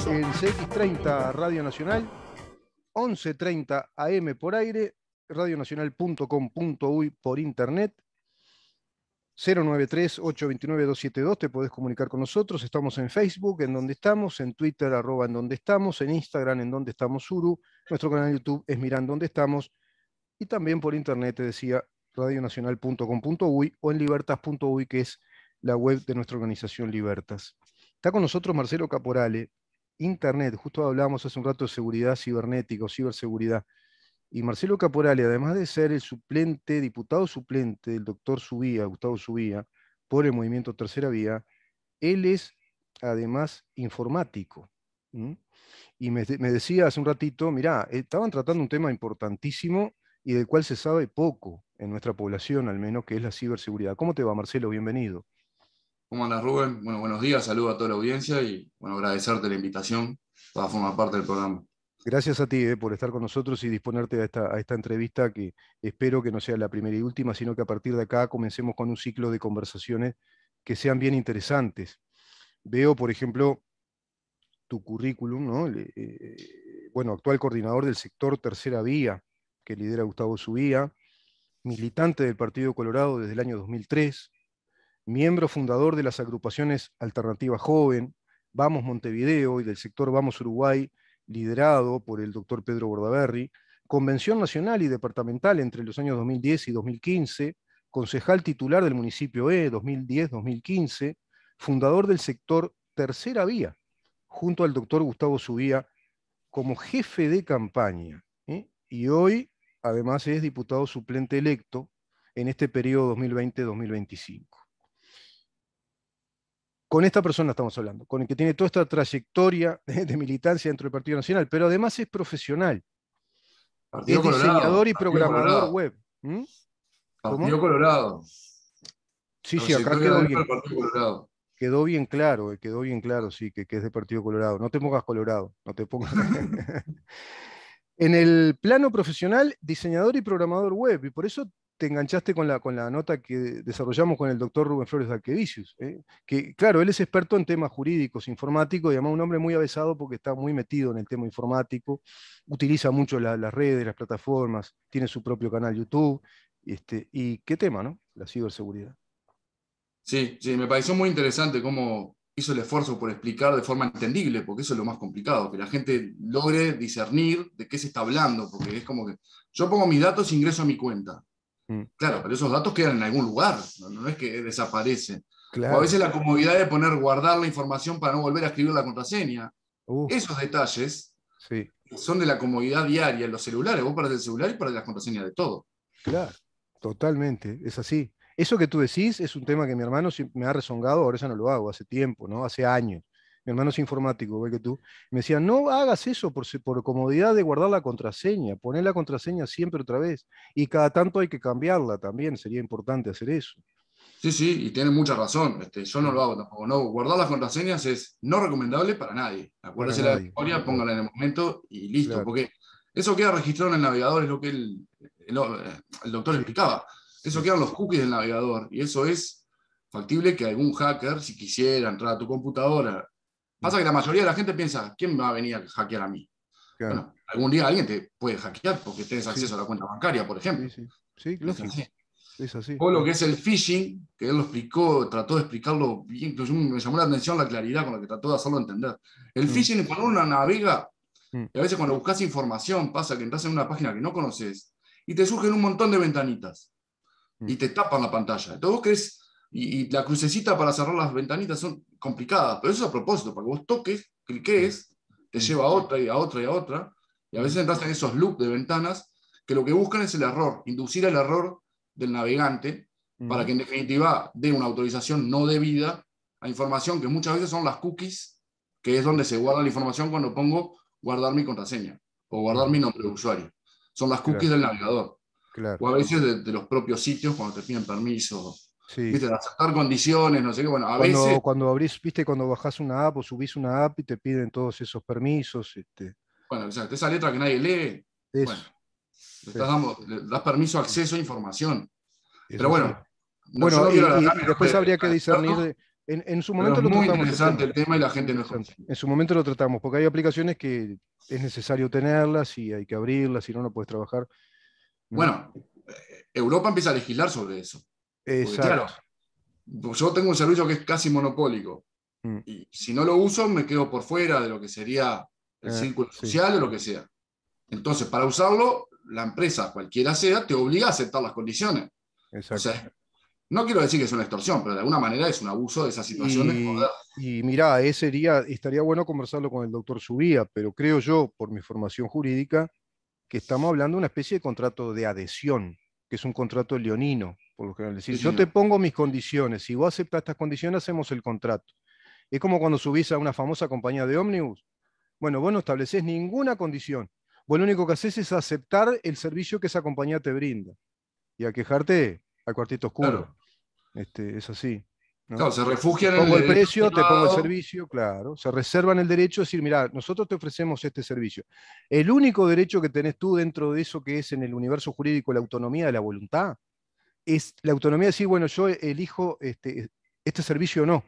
en CX30 Radio Nacional, 11:30 AM por aire, radionacional.com.uy por internet, 093-829-272, te podés comunicar con nosotros. Estamos en Facebook, en donde estamos, en Twitter, @ en donde estamos, en Instagram, en donde estamos Uru, nuestro canal de YouTube es Mirá en donde estamos, y también por internet, te decía, radionacional.com.uy o en libertas.uy, que es la web de nuestra organización Libertas. Está con nosotros Marcelo Caporale, Internet, justo hablábamos hace un rato de seguridad cibernética o ciberseguridad. Y Marcelo Caporale, además de ser el suplente, diputado suplente del doctor Subía, Gustavo Subía, por el movimiento Tercera Vía, él es además informático. Y me decía hace un ratito, mirá, estaban tratando un tema importantísimo y del cual se sabe poco en nuestra población, al menos, que es la ciberseguridad. ¿Cómo te va, Marcelo? Bienvenido. ¿Cómo andas, Rubén? Bueno, buenos días, saludo a toda la audiencia y bueno, agradecerte la invitación para formar parte del programa. Gracias a ti por estar con nosotros y disponerte a esta entrevista, que espero que no sea la primera y última, sino que a partir de acá comencemos con un ciclo de conversaciones que sean bien interesantes. Veo, por ejemplo, tu currículum, ¿no? Bueno, actual coordinador del sector Tercera Vía, que lidera Gustavo Subía, militante del Partido Colorado desde el año 2003, miembro fundador de las agrupaciones Alternativa Joven, Vamos Montevideo y del sector Vamos Uruguay, liderado por el doctor Pedro Bordaberry, convención nacional y departamental entre los años 2010 y 2015, concejal titular del municipio 2010-2015, fundador del sector Tercera Vía, junto al doctor Gustavo Subía como jefe de campaña. Y hoy, además, es diputado suplente electo en este periodo 2020-2025. Con esta persona estamos hablando, con el que tiene toda esta trayectoria de militancia dentro del Partido Nacional, pero además es profesional. Partido Es Colorado, diseñador y Partido programador Colorado, web. Partido ¿Cómo? Colorado. Sí, sí, acá Trayectoria dentro del Partido Colorado. quedó bien claro, sí, que es de Partido Colorado. No te pongas colorado, no te pongas. En el plano profesional, diseñador y programador web, y por eso te enganchaste con la nota que desarrollamos con el doctor Rubén Flores Arquevicius, que claro, él es experto en temas jurídicos, informáticos, y además un hombre muy avesado porque está muy metido en el tema informático, utiliza mucho las redes, las plataformas, tiene su propio canal YouTube, y qué tema, ¿no? La ciberseguridad. Sí, sí, me pareció muy interesante cómo hizo el esfuerzo por explicar de forma entendible, porque eso es lo más complicado, que la gente logre discernir de qué se está hablando, porque es como que yo pongo mis datos e ingreso a mi cuenta. Mm, Claro, pero esos datos quedan en algún lugar, no es que desaparecen. O a veces claro, la comodidad de guardar la información para no volver a escribir la contraseña. uf, Esos detalles sí, son de la comodidad diaria en los celulares. Vos perdés el celular y perdés las contraseñas de todo. claro, totalmente, es así. Eso que tú decís es un tema que mi hermano me ha rezongado, ahora ya no lo hago, hace tiempo, ¿no? Hace años. Mi hermano es informático, igual que tú. Me decía, no hagas eso por comodidad de guardar la contraseña, poner la contraseña siempre otra vez. Y cada tanto hay que cambiarla también, sería importante hacer eso. Sí, sí, y tienen mucha razón. Yo no Mm, lo hago tampoco. No, guardar las contraseñas es no recomendable para nadie. para Acuérdese la nadie, memoria, claro, póngala en el momento y listo. claro. Porque eso queda registrado en el navegador, es lo que el doctor Sí, explicaba. Eso sí. quedan los cookies del navegador. Y eso es factible que algún hacker, si quisiera entrar a tu computadora. Mm, Pasa que la mayoría de la gente piensa, ¿quién va a venir a hackear a mí? claro. Bueno, algún día alguien te puede hackear porque tienes Sí, acceso a la cuenta bancaria, por sí, ejemplo. sí. Sí, Es lógico, así. es así. O lo que es el phishing, que él lo explicó, trató de explicarlo bien, incluso me llamó la atención la claridad con la que trató de hacerlo entender. El Mm, phishing es cuando uno navega, mm, y a veces cuando buscas información pasa que entras en una página que no conoces y te surgen un montón de ventanitas mm, y te tapan la pantalla. Entonces vos querés, y la crucecita para cerrar las ventanitas son complicadas, pero eso es a propósito, para que vos toques, mm, cliques, te mm, lleva a otra y a otra y a otra, y a mm, veces entras en esos loops de ventanas que lo que buscan es el error, inducir el error del navegante para mm, que en definitiva dé una autorización no debida a información que muchas veces son las cookies, que es donde se guarda la información cuando pongo guardar mi contraseña o guardar mi mm, nombre de usuario. Son las cookies claro, del navegador claro. o a veces de los propios sitios cuando te piden permiso, Sí. ¿viste? De aceptar condiciones, no sé qué. Bueno, a veces, Cuando abrís, viste, cuando bajás una app o subís una app y te piden todos esos permisos, bueno, exacto, esa letra que nadie lee, bueno, eso, eso, le das permiso, acceso a información. es Pero así. bueno, no, yo Bueno, no quiero alargar y mi después nombre habría que al discernir experto. En su Pero momento es lo muy tratamos el interesante tema. el tema y la Muy gente no es interesante. consciente. En su momento lo tratamos, porque hay aplicaciones que es necesario tenerlas y hay que abrirlas, si no, no puedes trabajar, ¿no? Bueno, Europa empieza a legislar sobre eso. Porque claro, Exacto. yo tengo un servicio que es casi monopólico. Mm. Y si no lo uso, me quedo por fuera de lo que sería el círculo Sí, social o lo que sea. Entonces, para usarlo, la empresa, cualquiera sea, te obliga a aceptar las condiciones. O exacto. sea, no quiero decir que es una extorsión, pero de alguna manera es un abuso de esa situación de poder. Y mirá, estaría bueno conversarlo con el doctor Subía, pero creo yo, por mi formación jurídica, que estamos hablando de una especie de contrato de adhesión, que es un contrato leonino, por lo general. Es decir, Sí, yo te señor. pongo mis condiciones, si vos aceptas estas condiciones, hacemos el contrato. Es como cuando subís a una famosa compañía de ómnibus. Bueno, vos no estableces ninguna condición. Vos lo único que haces es aceptar el servicio que esa compañía te brinda y a quejarte al cuartito oscuro. Claro. Es así, ¿no? Claro, se Te refugian en el pongo el derecho precio, te pongo el privado. servicio, claro. Se reservan el derecho de decir, mira, nosotros te ofrecemos este servicio. El único derecho que tenés tú dentro de eso que es en el universo jurídico la autonomía de la voluntad, es la autonomía de decir, bueno, yo elijo este servicio o no,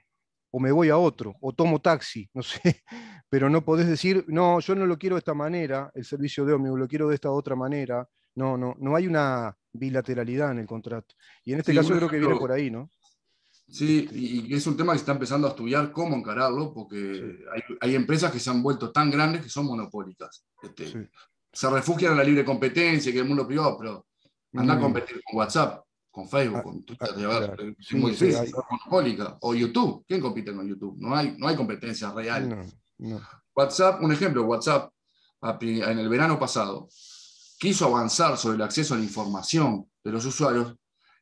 o me voy a otro, o tomo taxi, no sé, pero no podés decir, no, yo no lo quiero de esta manera, el servicio de ómnibus, lo quiero de esta otra manera. No, no, no hay una bilateralidad en el contrato. Y en este Sí, un caso creo que viene ejemplo. por ahí, ¿no? Sí, Este, y es un tema que se está empezando a estudiar cómo encararlo, sí, porque hay empresas que se han vuelto tan grandes que son monopólicas. sí. Se refugian en la libre competencia, que es el mundo privado, pero anda a Mm, competir con WhatsApp, con Facebook, ah, con Twitter, y a ver, claro, es muy sí, sí, difícil, es monopólica. O YouTube, ¿quién compite con YouTube? No hay competencia real. no, no, WhatsApp, un ejemplo, WhatsApp en el verano pasado quiso avanzar sobre el acceso a la información de los usuarios.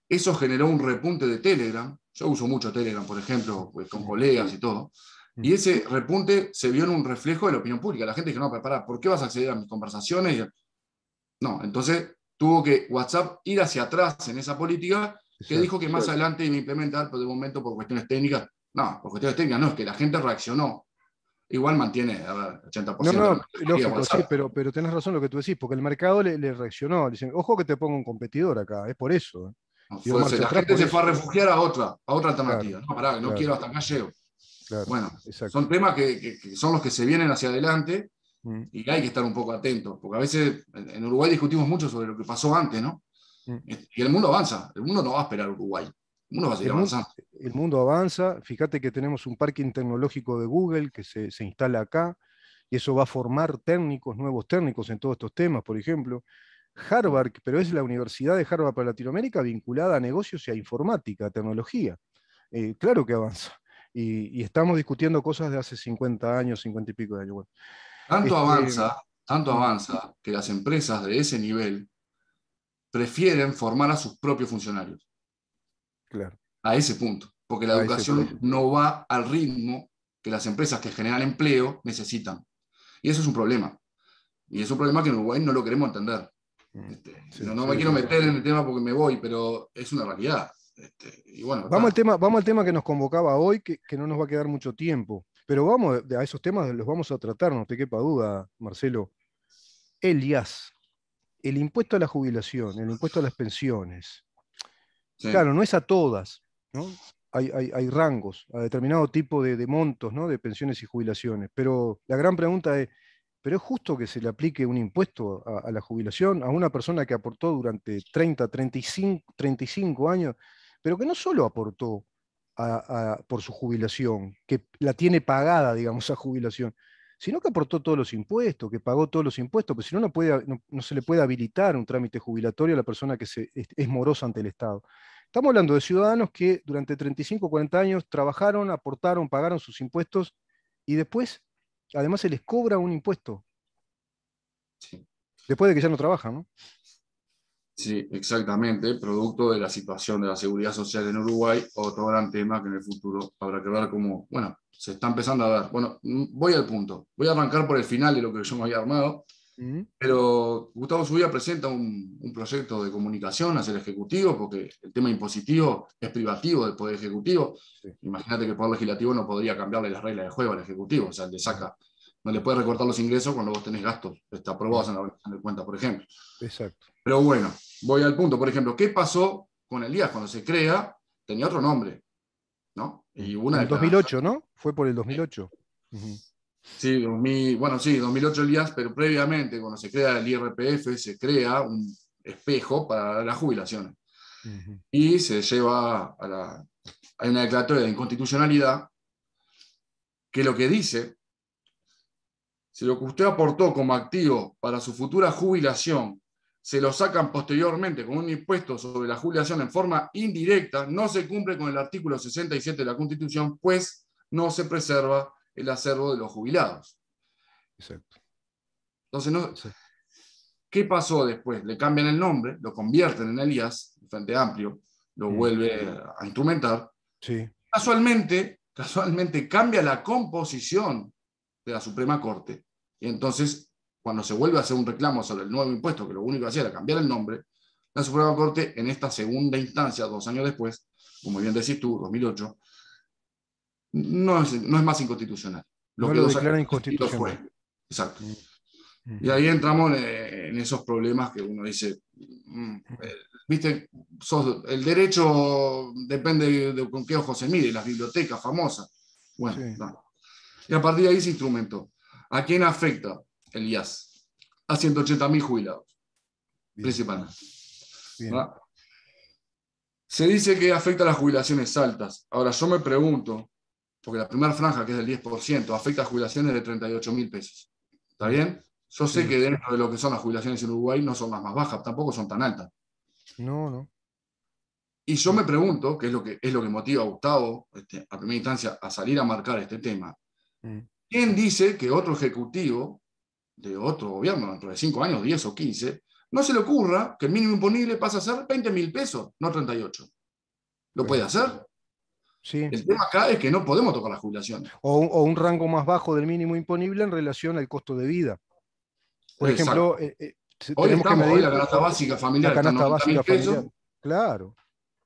Eso generó un repunte de Telegram. Yo uso mucho Telegram, por ejemplo, pues, con mm, colegas y todo. mm, Y ese repunte se vio en un reflejo de la opinión pública. La gente dijo, no, pero pará, ¿por qué vas a acceder a mis conversaciones? No, entonces tuvo que WhatsApp ir hacia atrás en esa política que dijo exacto. que más adelante iba a implementar, pero de momento por cuestiones técnicas. No, por cuestiones técnicas no, es que la gente reaccionó. Igual mantiene, a ver, No, 80% de la no, mayoría lógico, sí, WhatsApp. pero tenés razón lo que tú decís, porque el mercado le reaccionó. Le dicen, ojo que te pongo un competidor acá, es por eso. No, Dio marcha la atrás gente por se fue a eso. refugiar a otra Claro, alternativa. No, pará, no claro, quiero, hasta acá llego. claro, Bueno, exacto. son temas que son los que se vienen hacia adelante Mm, y hay que estar un poco atentos, porque a veces en Uruguay discutimos mucho sobre lo que pasó antes, ¿no? mm. Y el mundo avanza, el mundo no va a esperar a Uruguay, el mundo va a seguir El mundo, avanzando. el mundo avanza, fíjate que tenemos un parking tecnológico de Google que se instala acá, y eso va a formar técnicos, nuevos técnicos en todos estos temas, por ejemplo. Harvard, pero es la Universidad de Harvard para Latinoamérica vinculada a negocios y a informática, a tecnología. Claro que avanza. Y estamos discutiendo cosas de hace 50 años, 50 y pico de años. Bueno, Tanto este, avanza, tanto mm, avanza que las empresas de ese nivel prefieren formar a sus propios funcionarios, claro, a ese punto, porque la a ese punto. educación no va al ritmo que las empresas que generan empleo necesitan. Y eso es un problema. Y es un problema que en Uruguay no lo queremos entender. Sí, No me sí, quiero sí, sí. meter en el tema porque me voy, pero es una realidad. Y bueno, Vamos al está. tema, vamos al tema que nos convocaba hoy, que no nos va a quedar mucho tiempo. Pero vamos a esos temas, los vamos a tratar, no te quepa duda, Marcelo. El IAS, el impuesto a la jubilación, el impuesto a las pensiones. Sí. Claro, no es a todas, ¿no? Hay rangos, a determinado tipo de montos, ¿no? De pensiones y jubilaciones. Pero la gran pregunta es, ¿pero es justo que se le aplique un impuesto a la jubilación a una persona que aportó durante 30, 35 años, pero que no solo aportó por su jubilación, que la tiene pagada, digamos, a jubilación, sino que aportó todos los impuestos, que pagó todos los impuestos, pues si no, no se le puede habilitar un trámite jubilatorio a la persona que es morosa ante el Estado? Estamos hablando de ciudadanos que durante 35 o 40 años trabajaron, aportaron, pagaron sus impuestos y después, además, se les cobra un impuesto, Sí. después de que ya no trabajan, ¿no? Sí, exactamente, producto de la situación de la seguridad social en Uruguay, otro gran tema que en el futuro habrá que ver cómo, bueno, se está empezando a ver. Bueno, voy al punto, voy a arrancar por el final de lo que yo me había armado, Mm, pero Gustavo Zubia presenta un proyecto de comunicación hacia el Ejecutivo, porque el tema impositivo es privativo del Poder Ejecutivo. sí, Imagínate que el Poder Legislativo no podría cambiarle las reglas de juego al Ejecutivo, o sea, le saca, no le puede recortar los ingresos cuando vos tenés gastos está aprobados mm, en la organización de cuenta, por ejemplo. exacto. Pero bueno, voy al punto. Por ejemplo, ¿qué pasó con el IAS cuando se crea? Tenía otro nombre, ¿no? Mm. Y En una el 2008, declaración. ¿no? Fue por el 2008. Ujú. Sí, bueno, sí, 2008 el IAS, pero previamente, cuando se crea el IRPF, se crea un espejo para las jubilaciones. Ujú. Y se lleva hay una declaratoria de inconstitucionalidad que lo que dice, si lo que usted aportó como activo para su futura jubilación se lo sacan posteriormente con un impuesto sobre la jubilación en forma indirecta, no se cumple con el artículo 67 de la Constitución, pues no se preserva el acervo de los jubilados. Exacto. Entonces, no, Exacto. ¿qué pasó después? Le cambian el nombre, lo convierten en Elías, el Frente Amplio, lo Mm. vuelve a instrumentar. Sí. Casualmente cambia la composición de la Suprema Corte. Y entonces, cuando se vuelve a hacer un reclamo sobre el nuevo impuesto, que lo único que hacía era cambiar el nombre, la Suprema Corte, en esta segunda instancia, 2 años después, como bien decís tú, 2008, no es más inconstitucional. Lo No que lo 2 años declaran después lo fue. inconstitucional. Exacto. Mm. Y Ujú. ahí entramos en esos problemas que uno dice, viste, el derecho depende de con qué ojo se mire, las bibliotecas famosas. Bueno, Sí. no. Y a partir de ahí se instrumentó. ¿A quién afecta el IAS? A 180.000 jubilados, Bien. principalmente. Bien. ¿Verdad? Se dice que afecta a las jubilaciones altas. Ahora yo me pregunto, porque la primera franja, que es del 10%, afecta a jubilaciones de 38.000 pesos. ¿Está Mm. bien? Yo sé Sí. que dentro de lo que son las jubilaciones en Uruguay no son las más bajas, tampoco son tan altas. No, no. Y yo me pregunto, que es lo que motiva a Gustavo, a primera instancia, a salir a marcar este tema. Mm. ¿Quién dice que otro ejecutivo de otro gobierno, dentro de 5 años, 10 o 15, no se le ocurra que el mínimo imponible pasa a ser 20.000 pesos, no 38? ¿Lo puede Claro. hacer? Sí. El tema acá es que no podemos tocar las jubilaciones. O un rango más bajo del mínimo imponible en relación al costo de vida. Por Exacto. ejemplo, tenemos que Hoy medir la canasta básica la familiar está en canasta 90.000 básica pesos. familiar. Claro,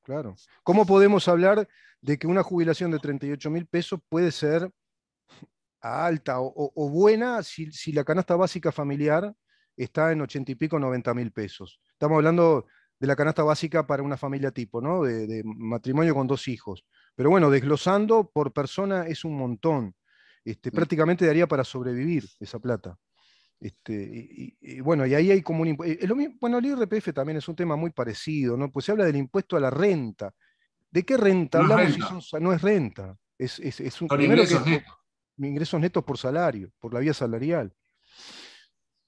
claro. ¿Cómo podemos hablar de que una jubilación de 38.000 pesos puede ser alta o buena si la canasta básica familiar está en 80 y pico, 90.000 pesos? Estamos hablando de la canasta básica para una familia tipo, ¿no? De matrimonio con 2 hijos. Pero bueno, desglosando por persona es un montón. Prácticamente daría para sobrevivir esa plata. Y bueno, y ahí hay como un bueno, el IRPF también es un tema muy parecido, ¿no? Pues se habla del impuesto a la renta. ¿De qué renta No es hablamos si renta, no es renta? son Primero que es ingresos netos. ingresos netos por salario, por la vía salarial.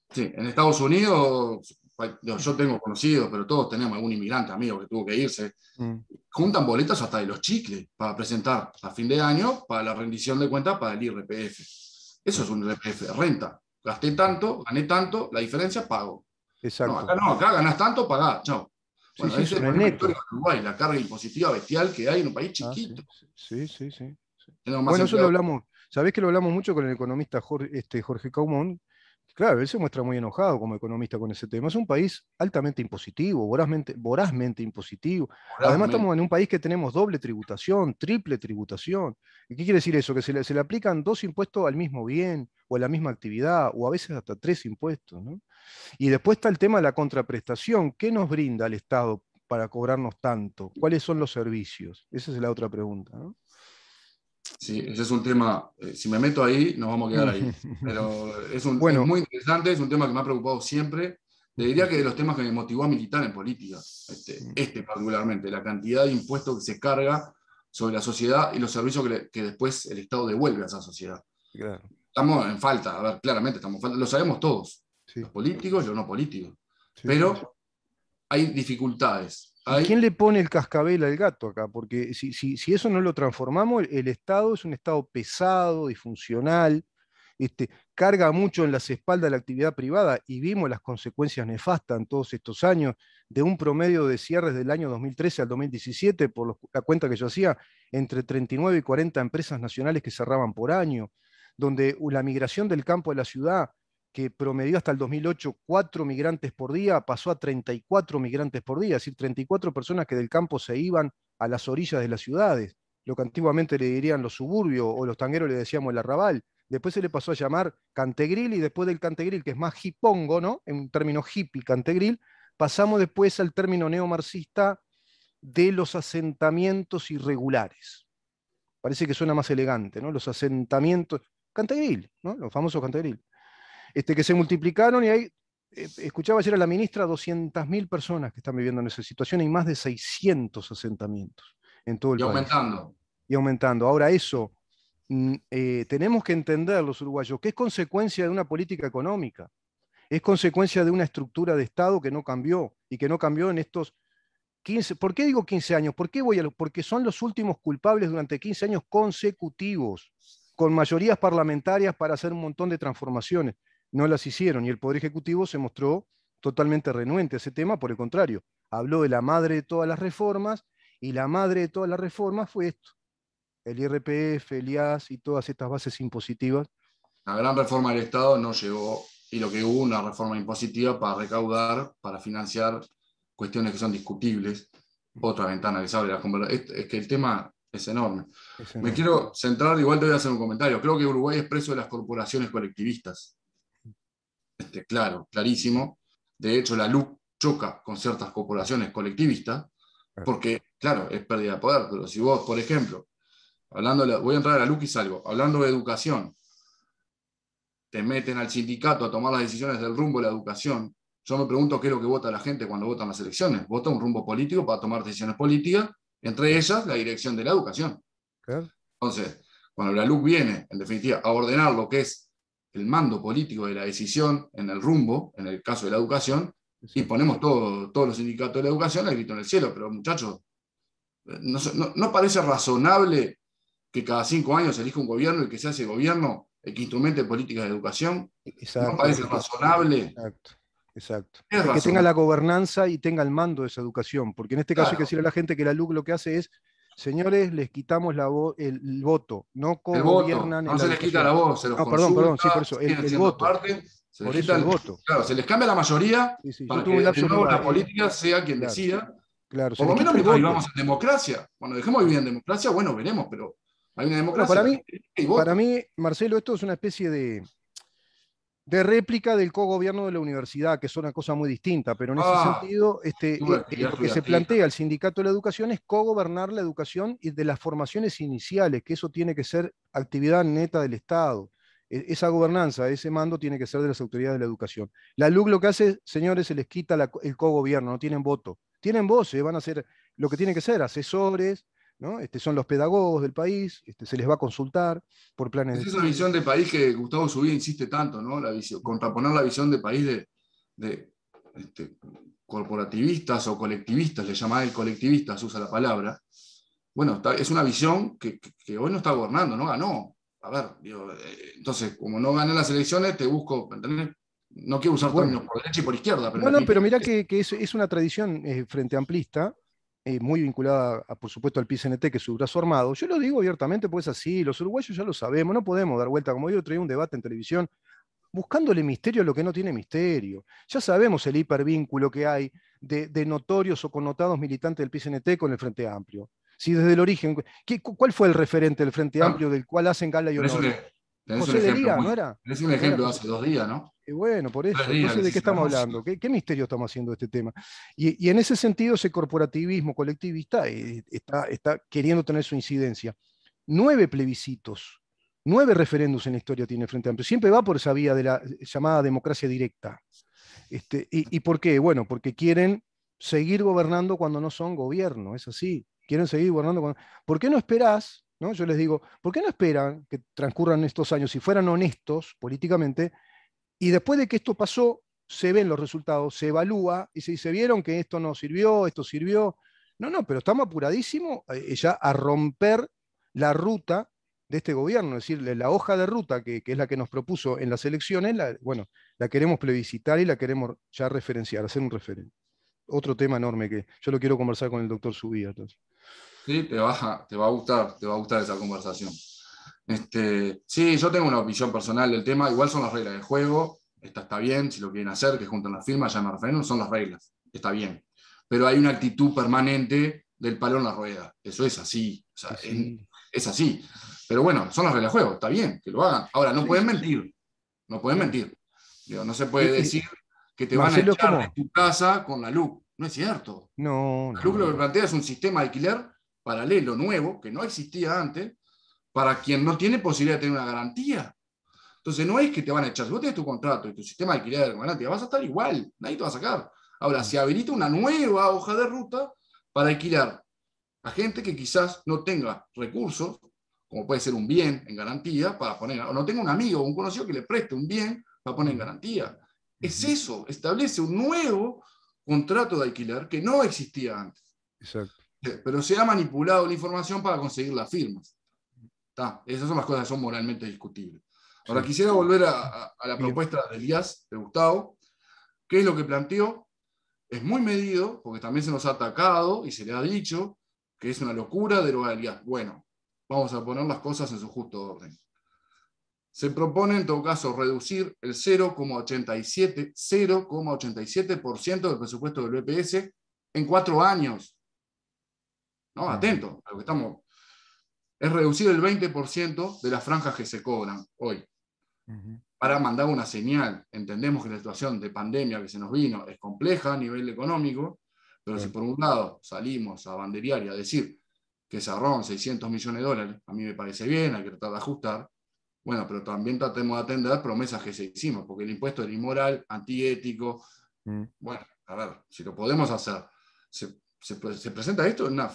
Sí, en Estados Unidos, yo tengo conocidos, pero todos tenemos algún inmigrante amigo que tuvo que irse. Mm. Juntan boletas hasta de los chicles para presentar a fin de año para la rendición de cuentas para el IRPF. Eso es Claro, un IRPF, renta. Gasté claro. tanto, gané tanto, la diferencia pago. Exacto. No, acá ganás tanto, pagás, chao. Sí, Bueno, sí, ese es el sobre el problema neto. histórico de Uruguay, la carga impositiva bestial que hay en un país Ah, sí, chiquito. sí, sí, sí, sí. Tenemos más Bueno, eso lo empleados. hablamos, sabés que lo hablamos mucho con el economista Jorge Caumón. Claro, él se muestra muy enojado como economista con ese tema. Es un país altamente impositivo, vorazmente impositivo. Además, estamos en un país que tenemos doble tributación, triple tributación. ¿Y qué quiere decir eso? Que se le aplican 2 impuestos al mismo bien, o a la misma actividad, o a veces hasta 3 impuestos, ¿no? Y después está el tema de la contraprestación. ¿Qué nos brinda el Estado para cobrarnos tanto? ¿Cuáles son los servicios? Esa es la otra pregunta, ¿no? Sí, ese es un tema, si me meto ahí, nos vamos a quedar ahí. Pero es Bueno, muy interesante, es un tema que me ha preocupado siempre. Te diría que de los temas que me motivó a militar en política, particularmente, la cantidad de impuestos que se carga sobre la sociedad y los servicios que después el Estado devuelve a esa sociedad. claro, Estamos en falta, a ver, claramente estamos en falta, lo sabemos todos, sí, los políticos y los no políticos, sí, sí. pero hay dificultades. ¿Y quién le pone el cascabel al gato acá? Porque si eso no lo transformamos, el Estado es un Estado pesado, disfuncional, carga mucho en las espaldas de la actividad privada y vimos las consecuencias nefastas en todos estos años de un promedio de cierres del año 2013 al 2017, por la cuenta que yo hacía, entre 39 y 40 empresas nacionales que cerraban por año, donde la migración del campo a la ciudad que promedió hasta el 2008 4 migrantes por día, pasó a 34 migrantes por día, es decir, 34 personas que del campo se iban a las orillas de las ciudades, lo que antiguamente le dirían los suburbios o los tangueros le decíamos el arrabal. Después se le pasó a llamar cantegril y después del cantegril, que es más hipongo, ¿no? En un término hippie, cantegril, pasamos después al término neomarxista de los asentamientos irregulares. parece que suena más elegante, ¿no? Los asentamientos, Cantagril, ¿no? Los famosos Cantagril, que se multiplicaron y hay, escuchaba ayer a la ministra, 200.000 personas que están viviendo en esa situación y más de 600 asentamientos en todo el Y país. aumentando. Y aumentando. Ahora eso, tenemos que entender los uruguayos que es consecuencia de una política económica, es consecuencia de una estructura de Estado que no cambió y que no cambió en estos 15. ¿Por qué digo 15 años? ¿Por qué Porque son los últimos culpables durante 15 años consecutivos, con mayorías parlamentarias para hacer un montón de transformaciones. No las hicieron y el Poder Ejecutivo se mostró totalmente renuente a ese tema, por el contrario, habló de la madre de todas las reformas y la madre de todas las reformas fue esto, el IRPF, el IAS y todas estas bases impositivas. La gran reforma del Estado no llegó, y lo que hubo una reforma impositiva para recaudar, para financiar cuestiones que son discutibles. Otra ventana que se abre. Es que el tema es enorme. Ese Me no. quiero centrar, igual te voy a hacer un comentario. Creo que Uruguay es preso de las corporaciones colectivistas. Claro, clarísimo. De hecho, la LUC choca con ciertas corporaciones colectivistas, porque, claro, es pérdida de poder. Pero si vos, por ejemplo, voy a entrar a la LUC y salgo, hablando de educación, te meten al sindicato a tomar las decisiones del rumbo de la educación. Yo me pregunto qué es lo que vota la gente cuando vota en las elecciones. Vota un rumbo político para tomar decisiones políticas, entre ellas la dirección de la educación. Claro. Entonces, cuando la LUC viene, en definitiva, a ordenar lo que es el mando político de la decisión en el rumbo, en el caso de la educación, y ponemos todos los sindicatos de la educación al grito en el cielo, pero muchachos, no parece razonable que cada 5 años se elija un gobierno y que sea ese gobierno el que instrumente políticas de educación. Exacto, ¿No parece razonable? exacto, exacto. Es Que tenga razonable. la gobernanza y tenga el mando de esa educación, porque en este caso hay que Claro, decirle a la gente que la LUC lo que hace es, señores, les quitamos el voto, no el voto, cogobiernan en no la se les quita educación. la voz, se los No, perdón, sí, por consulta, eso, siguen el siendo voto, parte, se les por eso quita el voto. claro, se les cambia la mayoría Sí, sí, yo para tuve un que de lapso nuevo que la política sea quien claro, decida. claro, se Por les lo menos quita el mientras voto. vivamos en democracia. Cuando dejemos de vivir en democracia, bueno, veremos, pero hay una Bueno, democracia, la gente y para vota. mí, Marcelo, esto es una especie de réplica del cogobierno de la universidad, que es una cosa muy distinta, pero en ese Ah, sentido, ya lo que se estudiaste. plantea el sindicato de la educación es cogobernar la educación y de las formaciones iniciales, que eso tiene que ser actividad neta del Estado. Esa gobernanza, ese mando tiene que ser de las autoridades de la educación. La LUC lo que hace, señores, se les quita el cogobierno, no tienen voto. Tienen voces, van a ser lo que tienen que ser, asesores, ¿no? Son los pedagogos del país, se les va a consultar por planes de Es esa estudio. visión de país que Gustavo Zubí insiste tanto, ¿no? La visión, contraponer la visión de país de corporativistas o colectivistas, le llama él colectivistas, usa la palabra. Bueno, es una visión que hoy no está gobernando, no ganó. A ver, digo, entonces, como no gané las elecciones, te busco, ¿entendés? No quiero usar Bueno, términos por derecha y por izquierda, pero en no, no, pero definitiva, mirá que es una tradición frente amplista, muy vinculada, por supuesto, al PCNT, que es su brazo armado. Yo lo digo abiertamente, pues así, los uruguayos ya lo sabemos, no podemos dar vuelta, como yo traía un debate en televisión, buscándole misterio a lo que no tiene misterio. Ya sabemos el hipervínculo que hay de notorios o connotados militantes del PCNT con el Frente Amplio. Si desde el origen, ¿cuál fue el referente del Frente bueno, Amplio del cual hacen gala y tenés un, honor? tenés un José de ejemplo Lía, muy, ¿no era? tenés un ¿No era ejemplo de José? hace 2 días, ¿no? Y bueno, por eso. 3 días que Entonces, ¿de se qué hizo la estamos música. hablando? ¿Qué misterio estamos haciendo de este tema? Y en ese sentido, ese corporativismo colectivista está queriendo tener su incidencia. 9 plebiscitos, 9 referéndums en la historia tiene el Frente Amplio. Siempre va por esa vía de la llamada democracia directa. ¿Y por qué? Bueno, porque quieren seguir gobernando cuando no son gobierno, es así. Quieren seguir gobernando cuando... ¿Por qué no esperás? ¿No? Yo les digo, ¿por qué no esperan que transcurran estos años si fueran honestos políticamente? Y después de que esto pasó, se ven los resultados, se evalúa y se dice, ¿vieron que esto no sirvió, esto sirvió? No, no, pero estamos apuradísimos ya a romper la ruta de este gobierno, es decir, la hoja de ruta que es la que nos propuso en las elecciones, bueno, la queremos plebiscitar y la queremos ya referenciar, hacer un referente. Otro tema enorme que yo lo quiero conversar con el doctor Subía. Entonces. Sí, te va a gustar esa conversación. Sí, yo tengo una opinión personal del tema, igual son las reglas del juego, esta está bien, si lo quieren hacer, que junten las firmas, llamen referéndum, son las reglas, está bien. Pero hay una actitud permanente del palo en la rueda, eso es así, o sea, Sí, es así. Pero bueno, son las reglas del juego, está bien, que lo hagan. Ahora, no sí, pueden sí, sí. mentir, no pueden No. mentir. Digo, no se puede decir que te van a Marcelo, es echar de como, tu casa con la luz, no es cierto. no, La luz lo que no. plantea es un sistema de alquiler paralelo, nuevo, que no existía antes, para quien no tiene posibilidad de tener una garantía. Entonces no es que te van a echar, si vos tenés tu contrato y tu sistema de alquiler de garantía, vas a estar igual, nadie te va a sacar. Ahora, se habilita una nueva hoja de ruta para alquilar a gente que quizás no tenga recursos, como puede ser un bien en garantía, para poner, o no tenga un amigo o un conocido que le preste un bien para poner en garantía. Es eso, establece un nuevo contrato de alquiler que no existía antes. Exacto. Pero se ha manipulado la información para conseguir las firmas. ¿Tá? Esas son las cosas que son moralmente discutibles. Ahora, Sí. quisiera volver a la Bien. propuesta de Elías, de Gustavo. ¿Qué es lo que planteó? Es muy medido, porque también se nos ha atacado y se le ha dicho que es una locura derogar Elías. Bueno, vamos a poner las cosas en su justo orden. Se propone, en todo caso, reducir el 0,87% del presupuesto del BPS en 4 años. ¿No? Atento a lo que estamos. Es reducir el 20% de las franjas que se cobran hoy. Para mandar una señal. Entendemos que la situación de pandemia que se nos vino es compleja a nivel económico, pero si por un lado salimos a banderear y a decir que se ahorraron 600 millones de dólares, a mí me parece bien, hay que tratar de ajustar. Bueno, pero también tratemos de atender promesas que se hicimos, porque el impuesto era inmoral, antiético. Bueno, a ver, si lo podemos hacer, se presenta esto en una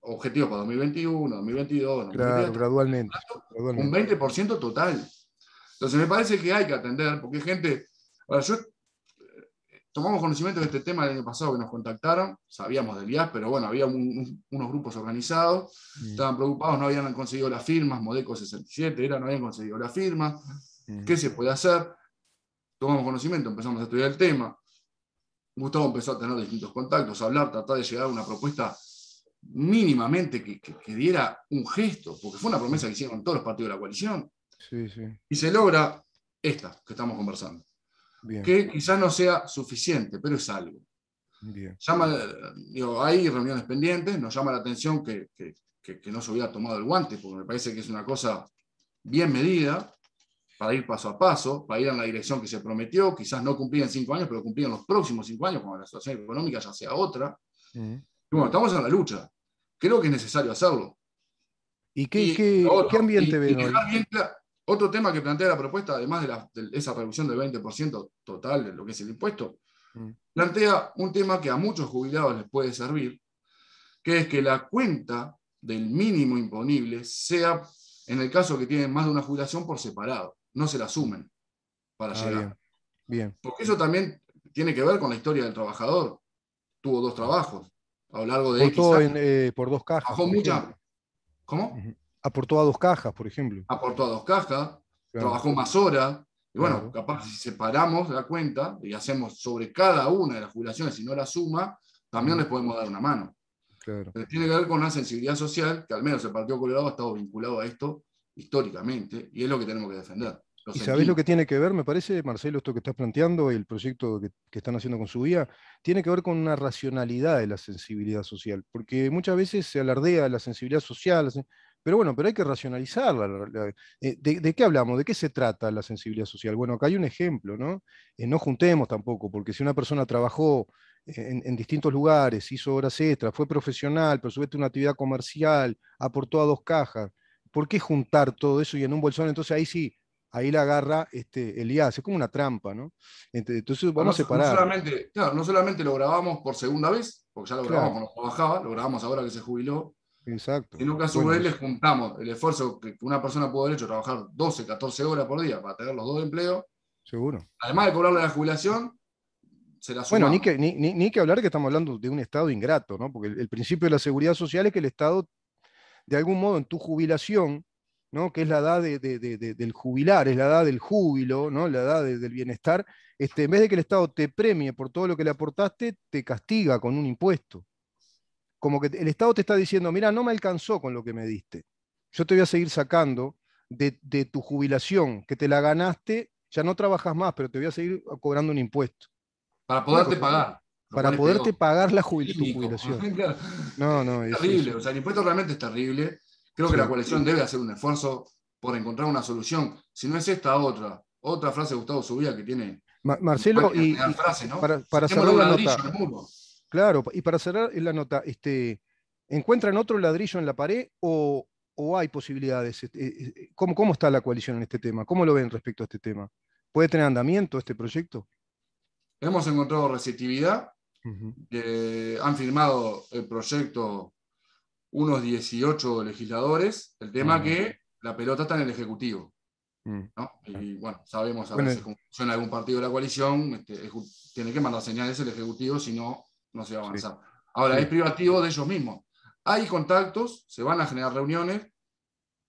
objetivos para 2021, 2022, Claro, 2023, gradualmente. un 20% total. Entonces me parece que hay que atender, porque gente, ahora yo tomamos conocimiento de este tema el año pasado que nos contactaron, sabíamos del IAS, pero bueno, había unos grupos organizados, estaban preocupados, no habían conseguido las firmas, Modeco 67 no habían conseguido las firmas, ¿qué se puede hacer? Tomamos conocimiento, empezamos a estudiar el tema, Gustavo empezó a tener distintos contactos, a hablar, tratar de llegar a una propuesta mínimamente que diera un gesto, porque fue una promesa que hicieron todos los partidos de la coalición, y se logra esta que estamos conversando. Bien. Que quizás no sea suficiente, pero es algo. Hay reuniones pendientes, nos llama la atención que no se hubiera tomado el guante, porque me parece que es una cosa bien medida, para ir paso a paso, para ir en la dirección que se prometió, quizás no cumplir en 5 años, pero cumplir en los próximos 5 años, cuando la situación económica ya sea otra. Y bueno, estamos en la lucha. Creo que es necesario hacerlo. ¿Y qué ambiente ven hoy? Otro tema que plantea la propuesta, además de esa reducción del 20% total de lo que es el impuesto, plantea un tema que a muchos jubilados les puede servir, que es que la cuenta del mínimo imponible sea, en el caso que tienen más de una jubilación, por separado, no se la sumen para llegar. Bien. Porque eso también tiene que ver con la historia del trabajador. Tuvo 2 trabajos a lo largo de Aportó X años. por 2 cajas. Trabajó mucha. ¿Cómo? Aportó a 2 cajas, por ejemplo. Aportó a 2 cajas, trabajó más horas. Y bueno, capaz si separamos la cuenta y hacemos sobre cada una de las jubilaciones y no la suma, también les podemos dar una mano. Claro. Tiene que ver con una sensibilidad social que al menos el Partido Colorado ha estado vinculado a esto históricamente y es lo que tenemos que defender. ¿Y sabés lo que tiene que ver, me parece, Marcelo, esto que estás planteando, el proyecto que están haciendo con su guía, tiene que ver con una racionalidad de la sensibilidad social? Porque muchas veces se alardea de la sensibilidad social, pero hay que racionalizarla. ¿De qué hablamos? ¿De qué se trata la sensibilidad social? Bueno, acá hay un ejemplo, ¿no? No juntemos tampoco, porque si una persona trabajó en distintos lugares, hizo horas extras, fue profesional, pero tuvo una actividad comercial, aportó a 2 cajas, ¿por qué juntar todo eso y en un bolsón? Entonces ahí sí, ahí la agarra Elías, es como una trampa, ¿no? Entonces vamos a separar. No solamente lo grabamos por segunda vez, porque ya lo grabamos cuando trabajaba, lo grabamos ahora que se jubiló. Exacto. Sino que a su vez les juntamos el esfuerzo que una persona pudo haber hecho, trabajar 12, 14 horas por día para tener los 2 empleos. Seguro. Además de cobrarle la jubilación, se la sumamos. Bueno, ni que hablar que estamos hablando de un Estado ingrato, ¿no? Porque el principio de la seguridad social es que el Estado, de algún modo, en tu jubilación, ¿no? Que es la edad del jubilar, es la edad del júbilo, ¿no? La edad del bienestar, en vez de que el Estado te premie por todo lo que le aportaste, te castiga con un impuesto. Como que el Estado te está diciendo, mira, no me alcanzó con lo que me diste. Yo te voy a seguir sacando de tu jubilación, que te la ganaste, ya no trabajas más, pero te voy a seguir cobrando un impuesto. Para poderte pagar. Para poderte pagar tu jubilación. Claro. No, es terrible. O sea, el impuesto realmente es terrible. Creo que la coalición debe hacer un esfuerzo por encontrar una solución. Si no es esta, otra frase de Gustavo Subía que tiene. Marcelo, y frase, ¿no? para cerrar la nota. Claro, y para cerrar la nota, ¿encuentran otro ladrillo en la pared o o hay posibilidades? ¿Cómo está la coalición en este tema? ¿Cómo lo ven respecto a este tema? ¿Puede tener andamiento este proyecto? Hemos encontrado receptividad, Ujú. que han firmado el proyecto unos 18 legisladores, el tema Ajá. que la pelota está en el Ejecutivo, Mm. ¿no? Y bueno, sabemos a Bueno, veces cómo funciona algún partido de la coalición, tiene que mandar señales el Ejecutivo, si no, no se va a sí, avanzar. Ahora, es sí. privativo de ellos mismos. Hay contactos, se van a generar reuniones,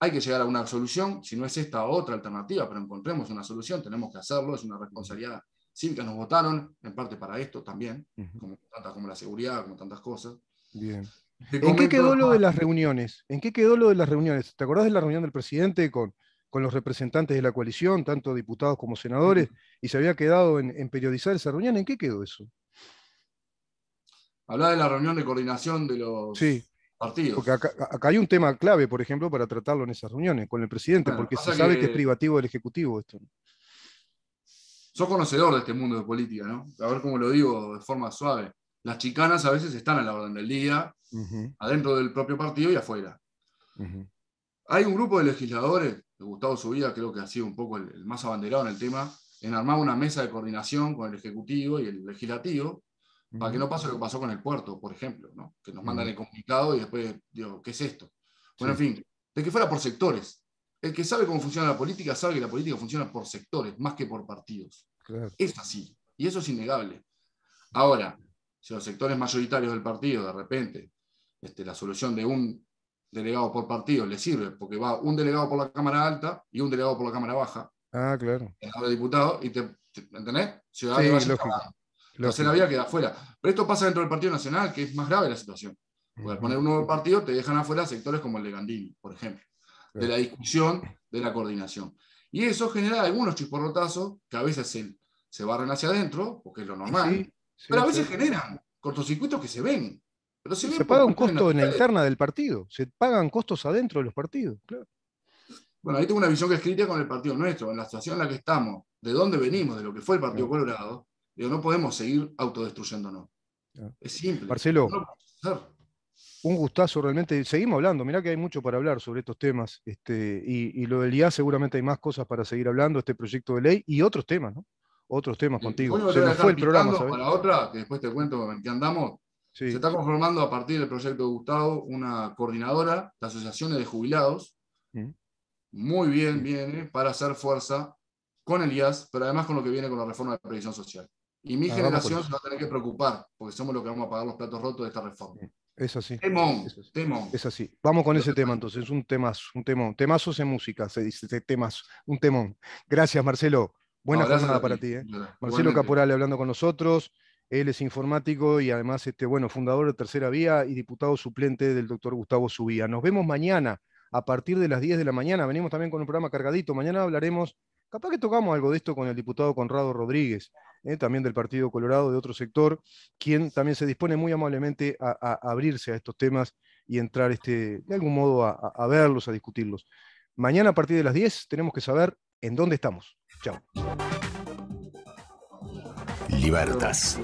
hay que llegar a una solución, si no es esta otra alternativa, pero encontremos una solución, tenemos que hacerlo, es una responsabilidad cívica, nos votaron en parte para esto también, Ujú. como la seguridad, como tantas cosas. Bien. Te ¿En qué comento quedó los lo de más. las reuniones? ¿En qué quedó lo de las reuniones? ¿Te acordás de la reunión del presidente con los representantes de la coalición, tanto diputados como senadores, y se había quedado en periodizar esa reunión? ¿En qué quedó eso? Hablar de la reunión de coordinación de Sí, los porque partidos. acá hay un tema clave, por ejemplo, para tratarlo en esas reuniones con el presidente, Bueno, porque se pasa sabe que es que privativo del Ejecutivo esto. sos conocedor de este mundo de política, ¿no? A ver cómo lo digo de forma suave. Las chicanas a veces están a la orden del día, Ujú, adentro del propio partido y afuera. ujú, Hay un grupo de legisladores, Gustavo Subía creo que ha sido un poco el más abanderado en el tema, en armar una mesa de coordinación con el Ejecutivo y el Legislativo, para que ujú, no pase lo que pasó con el puerto, por ejemplo, ¿no? Que nos mandan ujú. el comunicado y después digo, ¿qué es esto? Bueno, en Sí, fin, de que fuera por sectores. El que sabe cómo funciona la política sabe que la política funciona por sectores, más que por partidos. claro. Es así, y eso es innegable. Ahora, si los sectores mayoritarios del partido, de repente, la solución de un delegado por partido les sirve, porque va un delegado por la Cámara Alta y un delegado por la Cámara Baja, Ah, claro. senador de diputados, y ¿entendés? Ciudadano Sí, Valle lógico, tercera lógico. vía queda afuera. Pero esto pasa dentro del Partido Nacional, que es más grave la situación. Porque al Ujú, poner un nuevo partido te dejan afuera sectores como el de Gandini, por ejemplo, de claro. la discusión, de la coordinación. Y eso genera algunos chisporrotazos que a veces se barren hacia adentro, porque es lo Y normal, sí, pero sí, a sí. veces generan cortocircuitos que se ven. Pero se Sí, se ven por paga un cuestiones costo en la naturales. interna del partido, se pagan costos adentro de los partidos, claro. Bueno, ahí tengo una visión que es crítica con el partido nuestro, en la situación en la que estamos, de dónde Sí, venimos, de lo que fue el Partido claro, Colorado. Digo, no podemos seguir autodestruyéndonos. claro. Es simple. No Marcelo, lo podemos hacer. un gustazo realmente. Seguimos hablando, mirá que hay mucho para hablar sobre estos temas. Y lo del IA seguramente hay más cosas para seguir hablando, este proyecto de ley y otros temas, ¿no? Otros temas Lo contigo. único que te Se voy a nos fue dejar el programa, picando ¿sabes? para otra, que después te cuento en qué andamos. Se Sí. está conformando a partir del proyecto de Gustavo una coordinadora de asociaciones de jubilados. Mm, Muy bien bien. viene para hacer fuerza con el IAS, pero además con lo que viene con la reforma de la previsión social. Y mi Ah, vamos con generación eso. se va a tener que preocupar, porque somos los que vamos a pagar los platos rotos de esta reforma. Mm, es así. Temón, Es así. temón. Es así. Vamos con Pero ese tema entonces, un temazo, un temón. Temazos en música, se dice, temazo, un temón. Gracias, Marcelo. Buena no, gracias jornada a para ti. ti, ¿eh? Marcelo Igualmente. Caporale hablando con nosotros. Él es informático y además, bueno, fundador de Tercera Vía y diputado suplente del doctor Gustavo Subía. Nos vemos mañana a partir de las 10 de la mañana. Venimos también con un programa cargadito. Mañana hablaremos, capaz que tocamos algo de esto con el diputado Conrado Rodríguez, también del Partido Colorado, de otro sector, quien también se dispone muy amablemente a abrirse a estos temas y entrar de algún modo a verlos, a discutirlos. Mañana a partir de las 10 tenemos que saber en dónde estamos. Chao. Libertas.